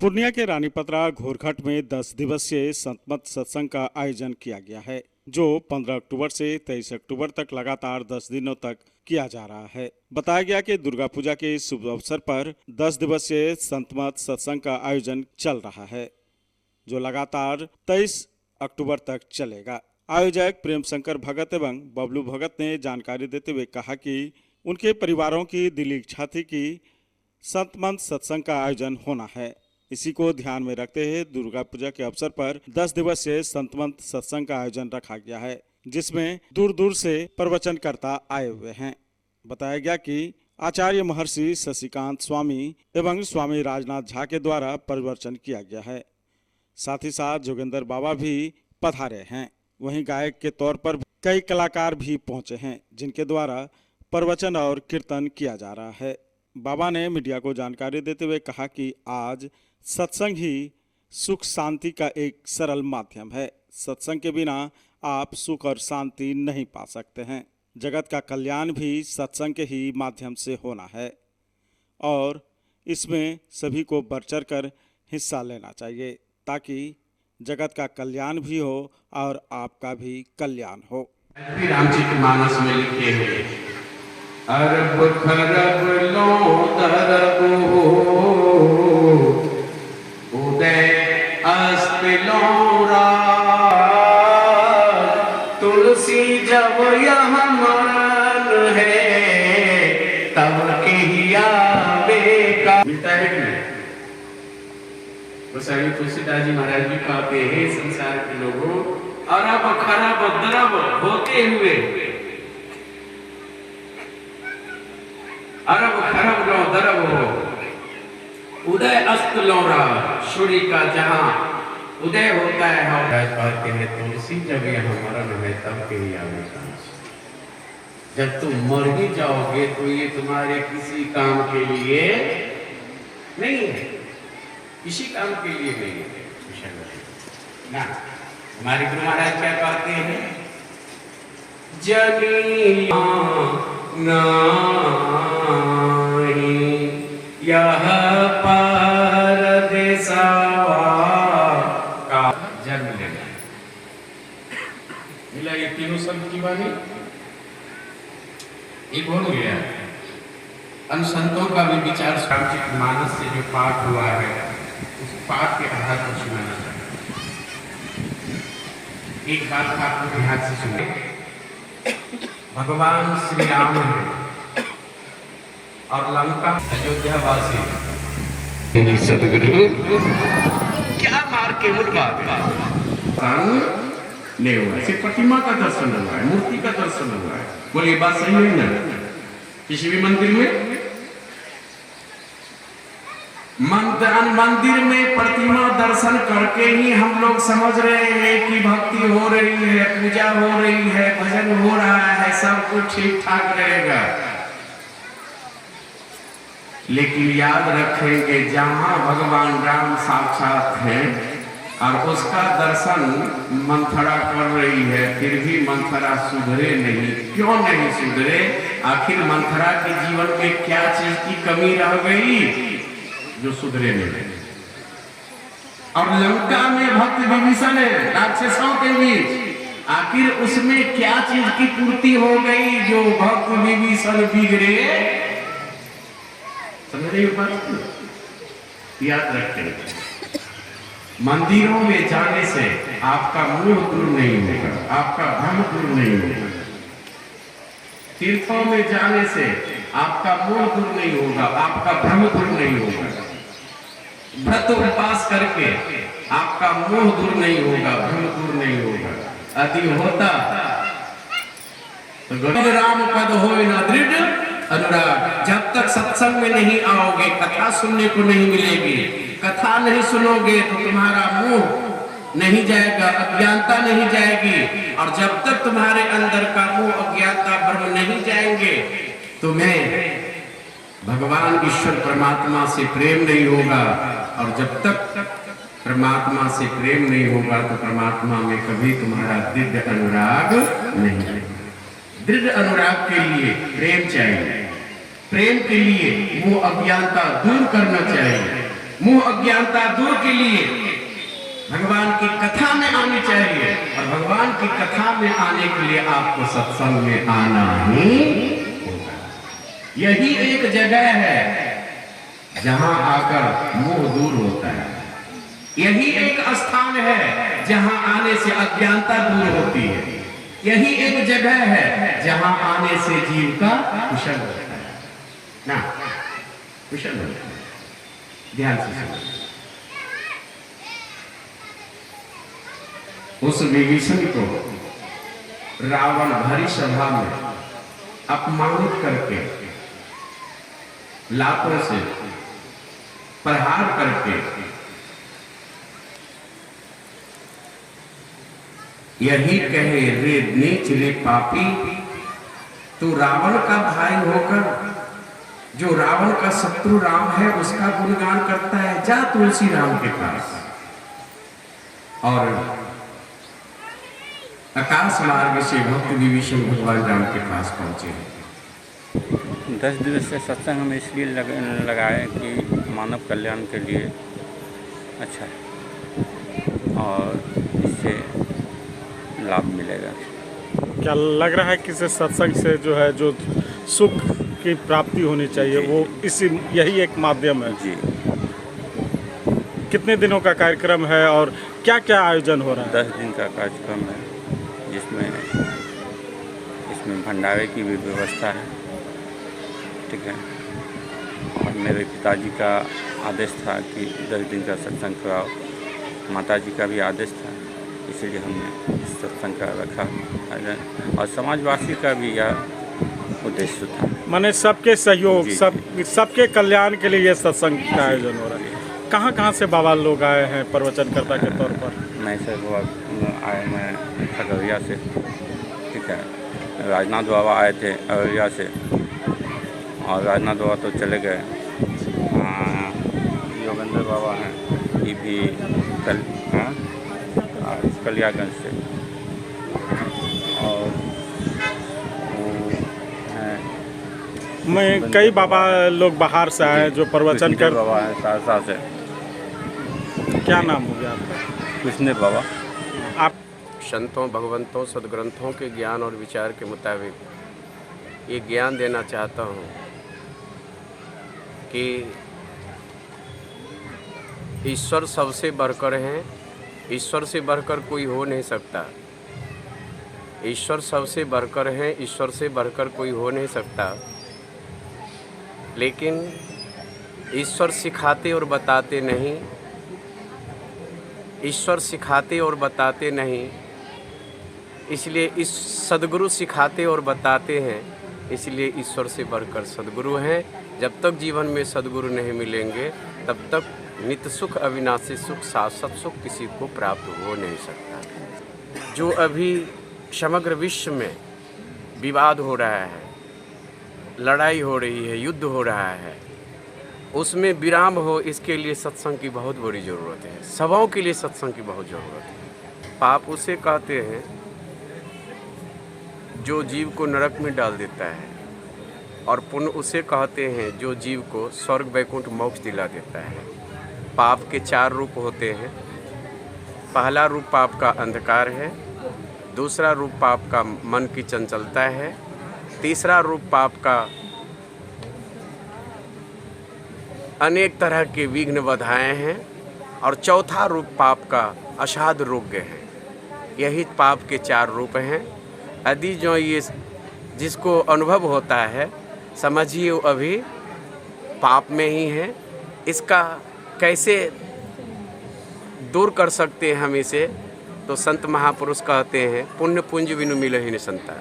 पूर्णिया के रानीपत्रा घोरघट में 10 दिवसीय संतमत सत्संग का आयोजन किया गया है, जो 15 अक्टूबर से 23 अक्टूबर तक लगातार 10 दिनों तक किया जा रहा है। बताया गया कि दुर्गा पूजा के शुभ अवसर पर 10 दिवसीय संतमत सत्संग का आयोजन चल रहा है, जो लगातार 23 अक्टूबर तक चलेगा। आयोजक प्रेम शंकर भगत एवं बबलू भगत ने जानकारी देते हुए कहा कि उनके परिवारों की दिली इच्छा थी कि संतमत सत्संग का आयोजन होना है। इसी को ध्यान में रखते हुए दुर्गा पूजा के अवसर पर 10 दिवसीय संतमत सत्संग का आयोजन रखा गया है, जिसमें दूर दूर से प्रवचनकर्ता आए हुए हैं। बताया गया कि आचार्य महर्षि शशिकांत स्वामी एवं स्वामी राजनाथ झा के द्वारा प्रवचन किया गया है। साथ ही साथ जोगेंद्र बाबा भी पधारे हैं। वहीं गायक के तौर पर कई कलाकार भी पहुंचे हैं, जिनके द्वारा प्रवचन और कीर्तन किया जा रहा है। बाबा ने मीडिया को जानकारी देते हुए कहा कि आज सत्संग ही सुख शांति का एक सरल माध्यम है। सत्संग के बिना आप सुख और शांति नहीं पा सकते हैं। जगत का कल्याण भी सत्संग के ही माध्यम से होना है और इसमें सभी को बढ़ चढ़ कर हिस्सा लेना चाहिए, ताकि जगत का कल्याण भी हो और आपका भी कल्याण हो। रामचरितमानस में लिखे हुए अरब खरब लो तरब हो, उदय अस्त लो रात, तुलसी जब यह मरण है तब के ही आवेगा। मिलता है कि नहीं? गोस्वामी तुलसीदास जी महाराज भी कहते हैं, संसार के लोगों अरब खरब दरब होते हुए, अरब खरब लो दरब हो, उदय अस्त लो रात, सूर्य का जहां उदय होता है हम कहते हैं तुलसी जब यह मरण है तब के ही आवेगा। जब तुम मर ही जाओगे तो ये तुम्हारे किसी काम के लिए नहीं है, किसी काम के लिए नहीं है ना। हमारे गुरु महाराज क्या कहते हैं, जनी यह परदेसा का जन्म लेना मिला। ये तीनों शब्द की वाणी एक हो गया। अनुसंतों का भी विचार रामचरितमानस से जो पाठ हुआ है उस पाठ के आधार पर सुनाना चाहिए। एक बात आपको ध्यान से सुने। भगवान श्री राम और लंका अयोध्या वासी सदगुरु क्या मार के मुड़वा नहीं हुआ, सिर्फ प्रतिमा का दर्शन हुआ है, मूर्ति का दर्शन हुआ है। बोलिए बात सही है ना? किसी भी मंदिर में प्रतिमा दर्शन करके ही हम लोग समझ रहे हैं कि भक्ति हो रही है, पूजा हो रही है, भजन हो रहा है, सब कुछ ठीक ठाक रहेगा। लेकिन याद रखेंगे जहां भगवान राम साक्षात हैं और उसका दर्शन मंथरा कर रही है, फिर भी मंथरा सुधरे नहीं। क्यों नहीं सुधरे? आखिर मंथरा के जीवन में क्या चीज की कमी रह गई जो सुधरे नहीं? और लंका में भक्त विभीषण है राक्षसों के बीच, आखिर उसमें क्या चीज की पूर्ति हो गई जो भक्त विभीषण बिगड़े? समझ रही हो? याद रखें, मंदिरों में जाने से आपका मोह दूर नहीं होगा, आपका भ्रम दूर नहीं होगा। तीर्थों में जाने से आपका मोह दूर नहीं होगा, आपका भ्रम दूर नहीं होगा। व्रत उपवास करके आपका मोह दूर नहीं होगा, भ्रम दूर नहीं होगा। यदि होता तो राम पद होए न दृढ़ अनुराग। जब तक सत्संग में नहीं आओगे, कथा सुनने को नहीं मिलेगी, कथा नहीं सुनोगे तो तुम्हारा मोह नहीं जाएगा, अज्ञानता नहीं जाएगी। और जब तक तुम्हारे अंदर का मोह अज्ञानता भ्रम नहीं जाएंगे, तुम्हें भगवान ईश्वर परमात्मा से प्रेम नहीं होगा। और जब तक परमात्मा से प्रेम नहीं होगा तो परमात्मा में कभी तुम्हारा दृढ़ अनुराग नहीं होगा। दृढ़ अनुराग के लिए प्रेम चाहिए, प्रेम के लिए वो अज्ञानता दूर करना चाहिए। मोह अज्ञानता दूर के लिए भगवान की कथा में आनी चाहिए, और भगवान की कथा में आने के लिए आपको सत्संग में आना ही होगा। यही एक जगह है जहां आकर मोह दूर होता है। यही एक स्थान है जहां आने से अज्ञानता दूर होती है। यही एक जगह है जहां आने से जीव का कुशल होता है ना, कुशल होता है। ध्यान से सुनो। उस विभीषण को रावण भरी सभा में अपमानित करके, लातों से प्रहार करके यही कहे, रे नीच रे पापी, तू रावण का भाई होकर जो रावण का शत्रु राम है उसका गुणगान करता है, जा तुलसी राम के पास। और आकाश मार्ग से भक्त विभीषण भगवान राम के पास पहुंचे। 10 दिवसीय सत्संग हम इसलिए लगाए कि मानव कल्याण के लिए अच्छा है और इससे लाभ मिलेगा। क्या लग रहा है कि इस सत्संग से जो है जो सुख की प्राप्ति होनी चाहिए जी, वो इसी यही एक माध्यम है? जी। कितने दिनों का कार्यक्रम है और क्या क्या आयोजन हो रहा है? 10 दिन का कार्यक्रम है जिसमें इसमें भंडारे की भी व्यवस्था है, ठीक है। और मेरे पिताजी का आदेश था कि 10 दिन का सत्संग कराओ, माताजी का भी आदेश था, इसलिए हमने इस सत्संग का रखा आयोजन, और समाजवासी का भी यह उद्देश्य था। माने सबके सहयोग, जी, सबके कल्याण के लिए ये सत्संग का आयोजन हो रहा है। कहाँ कहाँ से बाबा लोग आए हैं प्रवचनकर्ता के तौर पर? मैं से वो आए, मैं खगड़िया से, ठीक है। राजनाथ बाबा आए थे अररिया से, और राजनाथ बाबा तो चले गए। योगेंद्र बाबा हैं, ये भी कलियागंज से, और मैं कई बाबा लोग बाहर से आए जो प्रवचन कर। बाबा हैं सहरसा से। क्या नाम हो गया आपका? कृष्ण बाबा। आप संतों, भगवंतों, सदग्रंथों के ज्ञान और विचार के मुताबिक ये ज्ञान देना चाहता हूँ कि ईश्वर सबसे बढ़कर हैं। ईश्वर से बढ़कर कोई हो नहीं सकता। ईश्वर सबसे बढ़कर हैं, ईश्वर से बढ़कर कोई हो नहीं सकता। लेकिन ईश्वर सिखाते और बताते नहीं, ईश्वर सिखाते और बताते नहीं, इसलिए इस सद्गुरु सिखाते और बताते हैं, इसलिए ईश्वर से बढ़कर सद्गुरु हैं। जब तक जीवन में सद्गुरु नहीं मिलेंगे तब तक नित्य सुख, अविनाशी सुख, शाश्वत सुख किसी को प्राप्त हो नहीं सकता। जो अभी समग्र विश्व में विवाद हो रहा है, लड़ाई हो रही है, युद्ध हो रहा है, उसमें विराम हो, इसके लिए सत्संग की बहुत बड़ी ज़रूरत है। सभाओं के लिए सत्संग की बहुत ज़रूरत है। पाप उसे कहते हैं जो जीव को नरक में डाल देता है, और पुण्य उसे कहते हैं जो जीव को स्वर्ग वैकुंठ मोक्ष दिला देता है। पाप के 4 रूप होते हैं। पहला रूप पाप का अंधकार है, दूसरा रूप पाप का मन की चंचलता है, तीसरा रूप पाप का अनेक तरह के विघ्न बाधाएं हैं, और चौथा रूप पाप का असाध रोग है। यही पाप के 4 रूप हैं। यदि जो ये जिसको अनुभव होता है, समझिए वो अभी पाप में ही है। इसका कैसे दूर कर सकते हैं हम इसे? तो संत महापुरुष कहते हैं, पुण्य पुंज बिनु मिलहि न संता।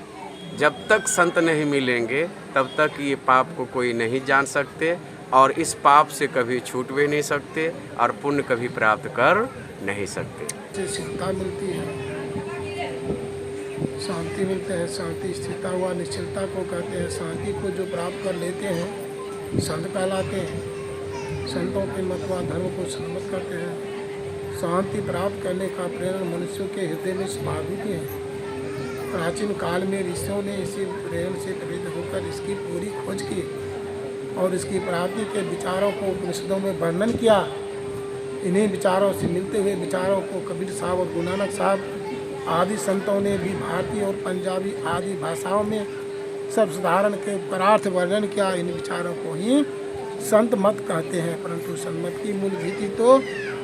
जब तक संत नहीं मिलेंगे तब तक ये पाप को कोई नहीं जान सकते, और इस पाप से कभी छूट भी नहीं सकते, और पुण्य कभी प्राप्त कर नहीं सकते। स्थिरता मिलती है, शांति मिलती है। शांति स्थिरता हुआ निश्चलता को कहते हैं। शांति को जो प्राप्त कर लेते हैं संत कहलाते हैं। संतों के मत व धर्म को सम्मत करते हैं। शांति प्राप्त करने का प्रेरण मनुष्यों के हृदय में स्वाभाविक है। प्राचीन काल में ऋषियों ने इसी प्रेरण से प्रेरित होकर इसकी पूरी खोज की। और इसकी प्राप्ति के विचारों को उपनिषदों में वर्णन किया। इन्हीं विचारों से मिलते हुए विचारों को कबीर साहब और गुरु नानक साहब आदि संतों ने भी भारतीय और पंजाबी आदि भाषाओं में सर्वसाधारण के परार्थ वर्णन किया। इन विचारों को ही संत मत कहते हैं, परंतु संत मत की मूल भीति तो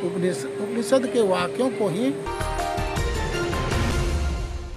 उपनिषद के वाक्यों को ही